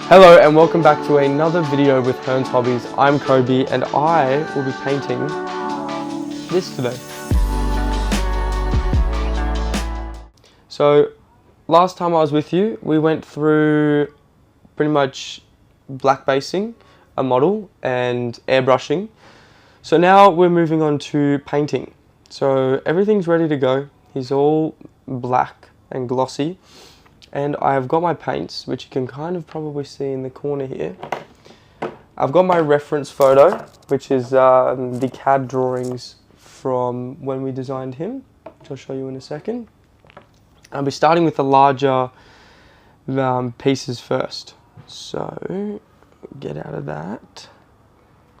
Hello and welcome back to another video with Hearns Hobbies. I'm Kobey and I will be painting this today. So last time I was with you, we went through pretty much black basing a model and airbrushing. So now we're moving on to painting. So everything's ready to go. He's all black and glossy. And I've got my paints, which you can kind of probably see in the corner here. I've got my reference photo, which is the CAD drawings from when we designed him, which I'll show you in a second. I'll be starting with the larger pieces first. So, get out of that.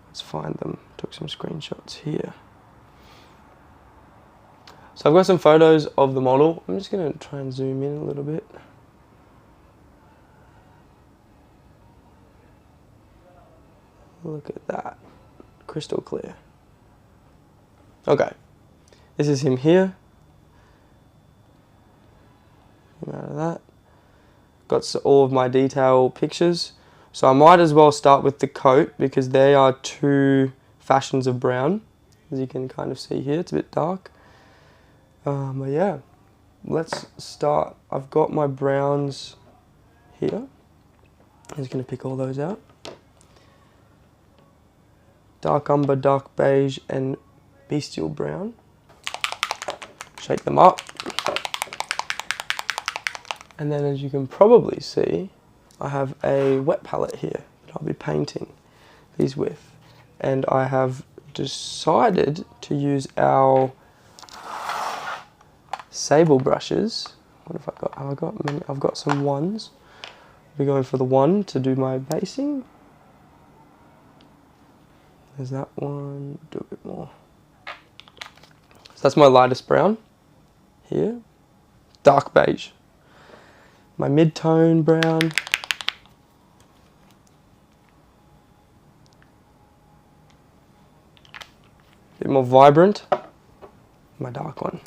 Let's find them. Took some screenshots here. So I've got some photos of the model. I'm just going to try and zoom in a little bit. Look at that, crystal clear. Okay, this is him here. Out of that. Got all of my detail pictures. So I might as well start with the coat because they are two fashions of brown. As you can kind of see here, it's a bit dark. But yeah, let's start. I've got my browns here. I'm just gonna pick all those out. Dark umber, dark beige, and bestial brown. Shake them up. And then as you can probably see, I have a wet palette here that I'll be painting these with. And I have decided to use our sable brushes. What have I got? I've got some ones. I'll be going for the one to do my basing. There's that one, do a bit more. So that's my lightest brown here. Dark beige. My mid-tone brown. Bit more vibrant. My dark one.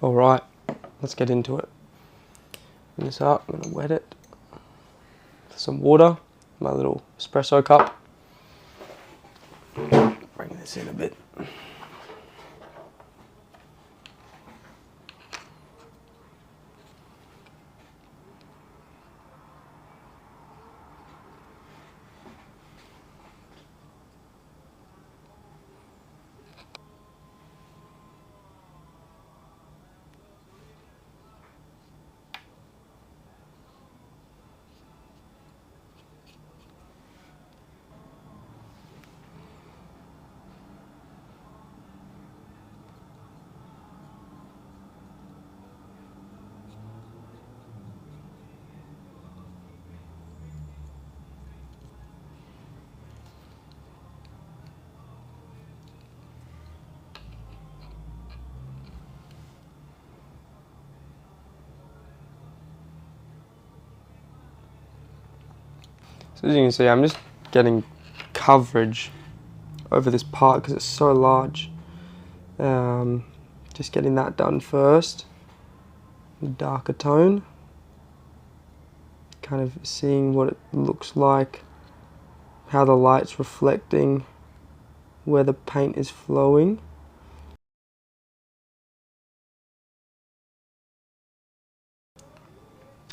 All right. Let's get into it. Bring this up, I'm going to wet it with some water, my little espresso cup. Bring this in a bit. So as you can see, I'm just getting coverage over this part because it's so large. Just getting that done first. Darker tone. Kind of seeing what it looks like, how the light's reflecting, where the paint is flowing.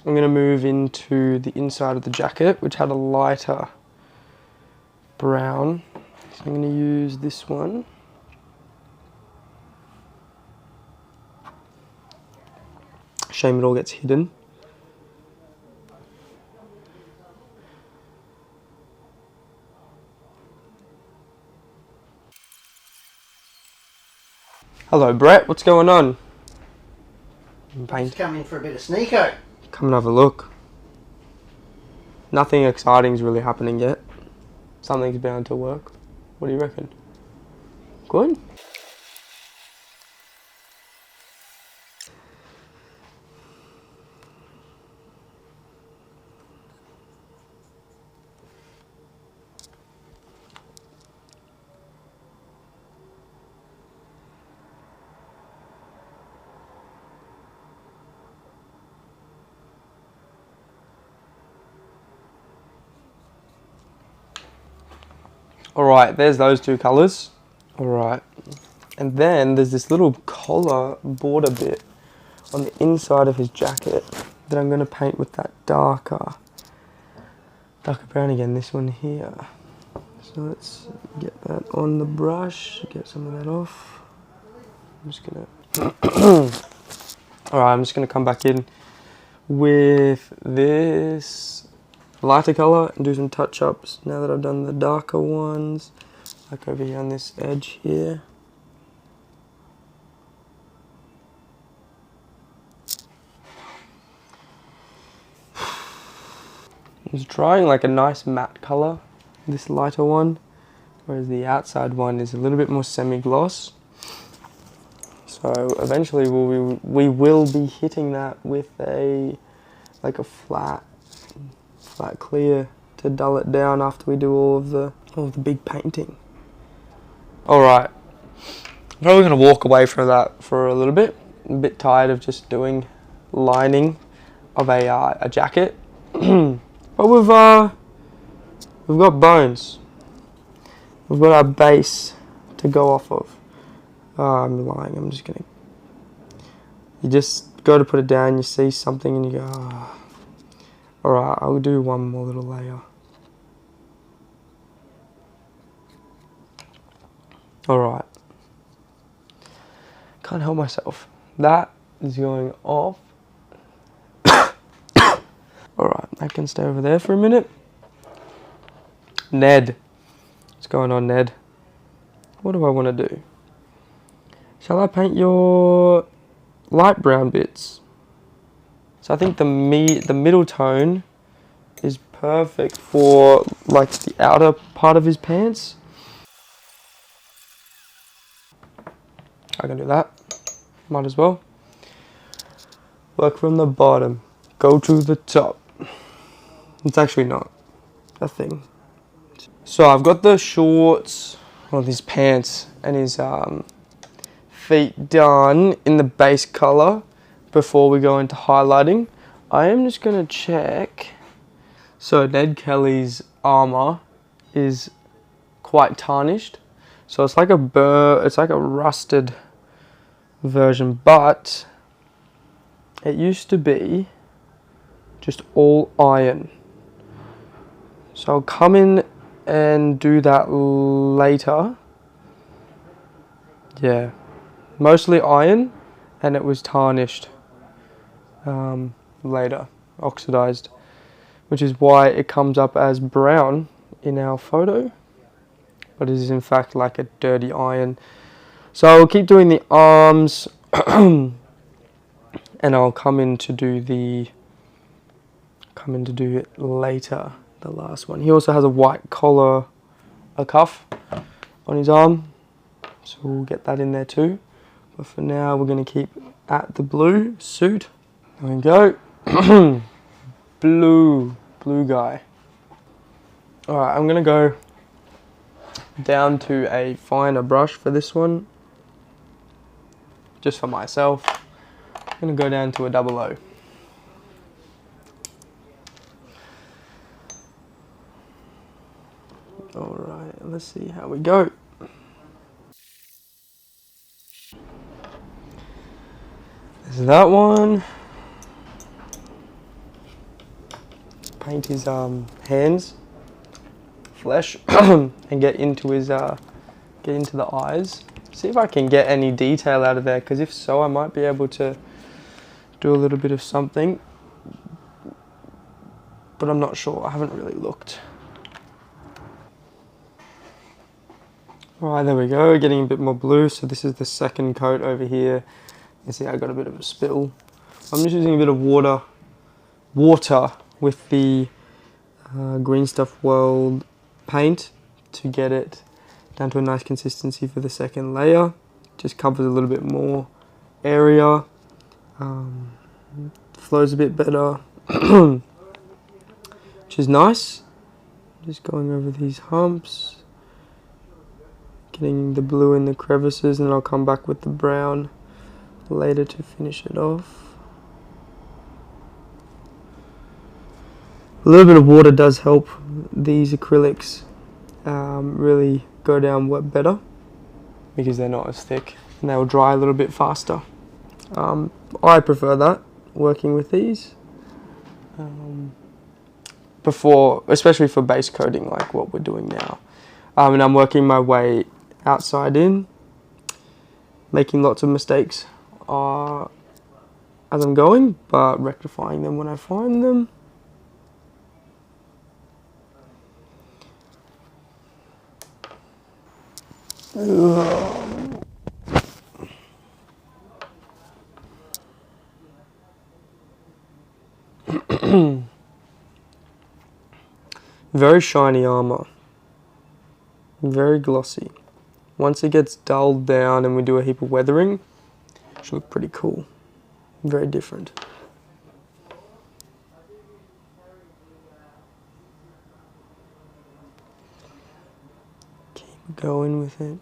I'm going to move into the inside of the jacket, which had a lighter brown. So I'm going to use this one. Shame it all gets hidden. Hello Brett, what's going on? Just come in for a bit of sneako. Come and have a look. Nothing exciting's really happening yet. Something's bound to work. What do you reckon? Good? Alright, there's those two colours. Alright. And then there's this little collar border bit on the inside of his jacket that I'm going to paint with that darker brown again, this one here. So let's get that on the brush, get some of that off. I'm just going to... Alright, I'm just going to come back in with this lighter colour and do some touch-ups now that I've done the darker ones, like over here on this edge here. It's drying like a nice matte colour, this lighter one, whereas the outside one is a little bit more semi-gloss. So eventually we will be hitting that with a flat clear to dull it down after we do all of the big painting. All right, I'm probably gonna walk away from that for a little bit. I'm a bit tired of just doing lining of a jacket. But we've got bones. We've got our base to go off of. I'm lying. I'm just gonna. You just go to put it down. You see something and you go. Oh. All right. I'll do one more little layer. All right. Can't help myself. That is going off. Alright, that can stay over there for a minute. Ned. What's going on, Ned? What do I want to do? Shall I paint your light brown bits? So I think the middle tone is perfect for like the outer part of his pants. I can do that. Might as well. Work from the bottom. Go to the top. It's actually not a thing. So I've got the shorts, well, his pants and his feet done in the base color before we go into highlighting. I am just gonna check. So Ned Kelly's armor is quite tarnished. So it's like a rusted version, but it used to be just all iron. So I'll come in and do that later. Yeah, mostly iron, and it was tarnished later, oxidized, which is why it comes up as brown in our photo, but it is in fact like a dirty iron. So I'll keep doing the arms and I'll come in to do it later, the last one. He also has a white collar, a cuff on his arm, so we'll get that in there too. But for now, we're going to keep at the blue suit. There we go. blue guy. Alright, I'm going to go down to a finer brush for this one, just for myself. I'm going to go down to a 00. Alright, let's see how we go. There's that one. Paint his hands, flesh, and get into the eyes. See if I can get any detail out of there, because if so, I might be able to do a little bit of something. But I'm not sure. I haven't really looked. Alright, there we go, getting a bit more blue. So this is the second coat over here. You see I got a bit of a spill. I'm just using a bit of water with the Green Stuff World paint to get it down to a nice consistency for the second layer. Just covers a little bit more area, flows a bit better, which is nice. Just going over these humps, getting the blue in the crevices, and then I'll come back with the brown later to finish it off. A little bit of water does help these acrylics really go down better because they're not as thick and they will dry a little bit faster. I prefer that, working with these. Especially for base coating like what we're doing now. And I'm working my way outside in, making lots of mistakes as I'm going, but rectifying them when I find them. Very shiny armor, very glossy. Once it gets dulled down and we do a heap of weathering, it should look pretty cool. Very different. Keep going with it.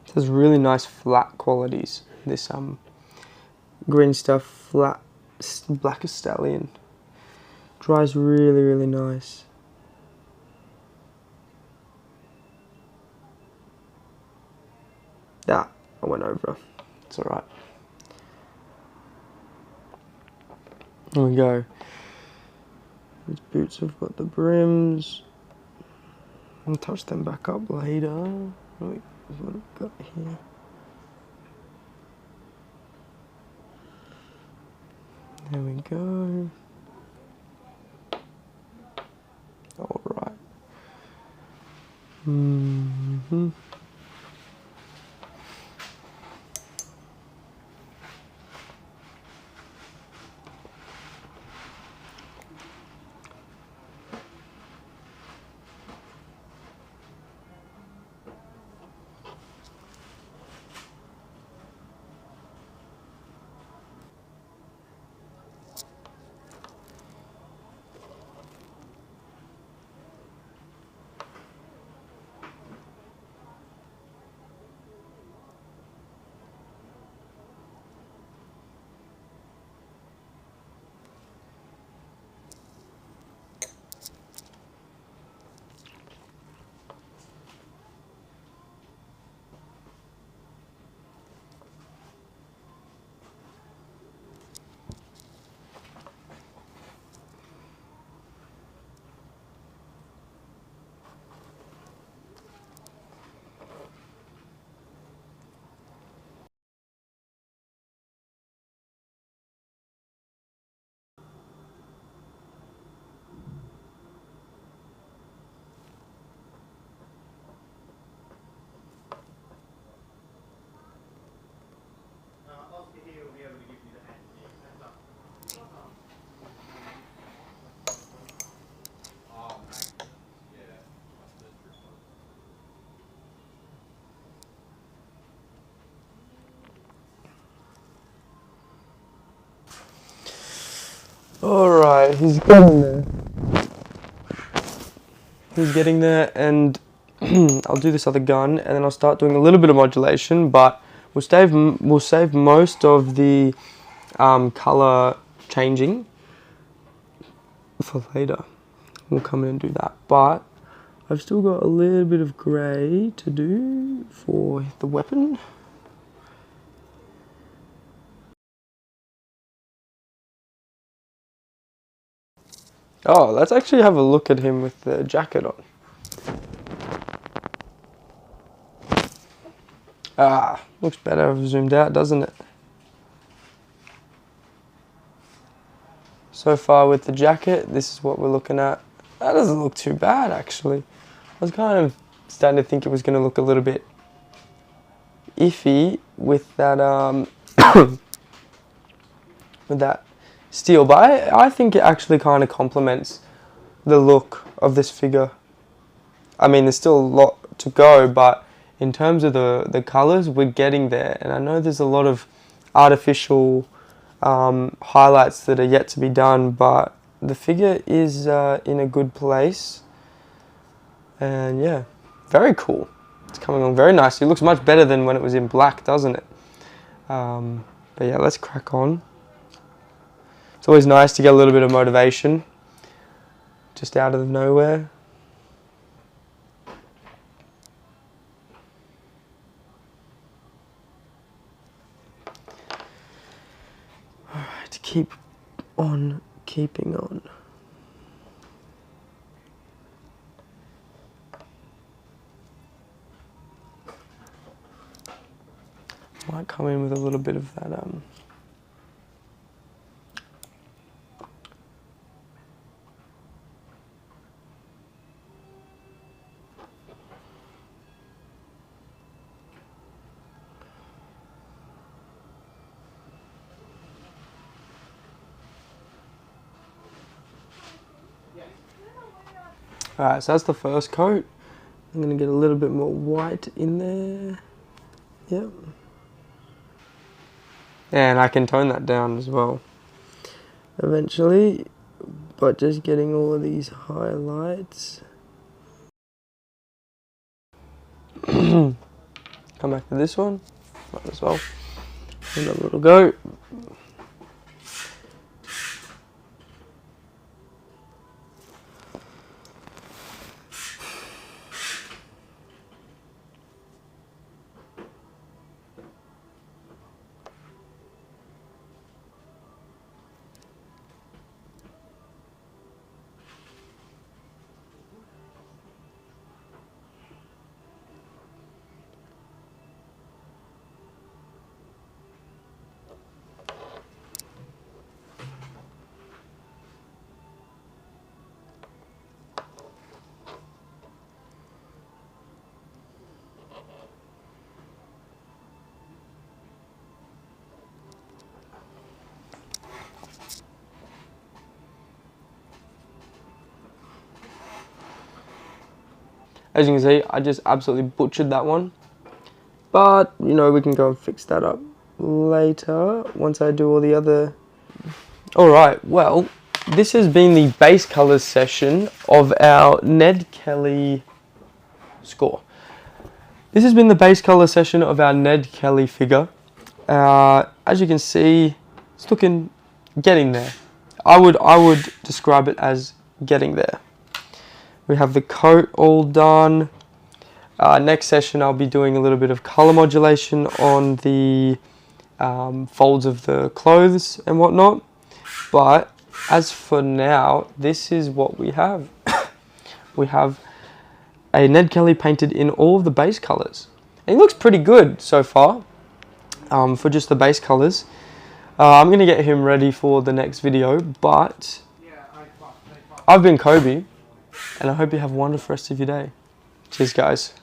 It has really nice flat qualities. This green stuff, flat black stallion, dries really nice. I went over. It's alright. There we go. These boots have got the brims. I'll touch them back up later. Wait, what have we got here? There we go. Alright. Alright, he's getting there. He's getting there, and I'll do this other gun, and then I'll start doing a little bit of modulation, but we'll save most of the colour changing for later. We'll come in and do that, but I've still got a little bit of grey to do for the weapon. Oh, let's actually have a look at him with the jacket on. Looks better zoomed out, doesn't it? So far with the jacket, this is what we're looking at. That doesn't look too bad, actually. I was kind of starting to think it was going to look a little bit iffy with that with that steel, but I think it actually kind of complements the look of this figure. I mean, there's still a lot to go, but in terms of the colours, we're getting there. And I know there's a lot of artificial highlights that are yet to be done, but the figure is in a good place. And yeah, very cool. It's coming along very nicely. It looks much better than when it was in black, doesn't it? But yeah, let's crack on. It's always nice to get a little bit of motivation just out of nowhere. Alright, keep on keeping on. Might come in with a little bit of that Alright, so that's the first coat. I'm going to get a little bit more white in there. Yep. And I can tone that down as well eventually, but just getting all of these highlights. Come back to this one, might as well. Another little go. As you can see, I just absolutely butchered that one. But, you know, we can go and fix that up later once I do all the other... Alright, well, this has been the base colours session of our Ned Kelly score. This has been the base colour session of our Ned Kelly figure. As you can see, it's getting there. I would describe it as getting there. We have the coat all done. Next session I'll be doing a little bit of colour modulation on the folds of the clothes and whatnot. But as for now, this is what we have. We have a Ned Kelly painted in all of the base colours. And he looks pretty good so far for just the base colours. I'm going to get him ready for the next video, but I've been Kobey. And I hope you have a wonderful rest of your day. Cheers, guys.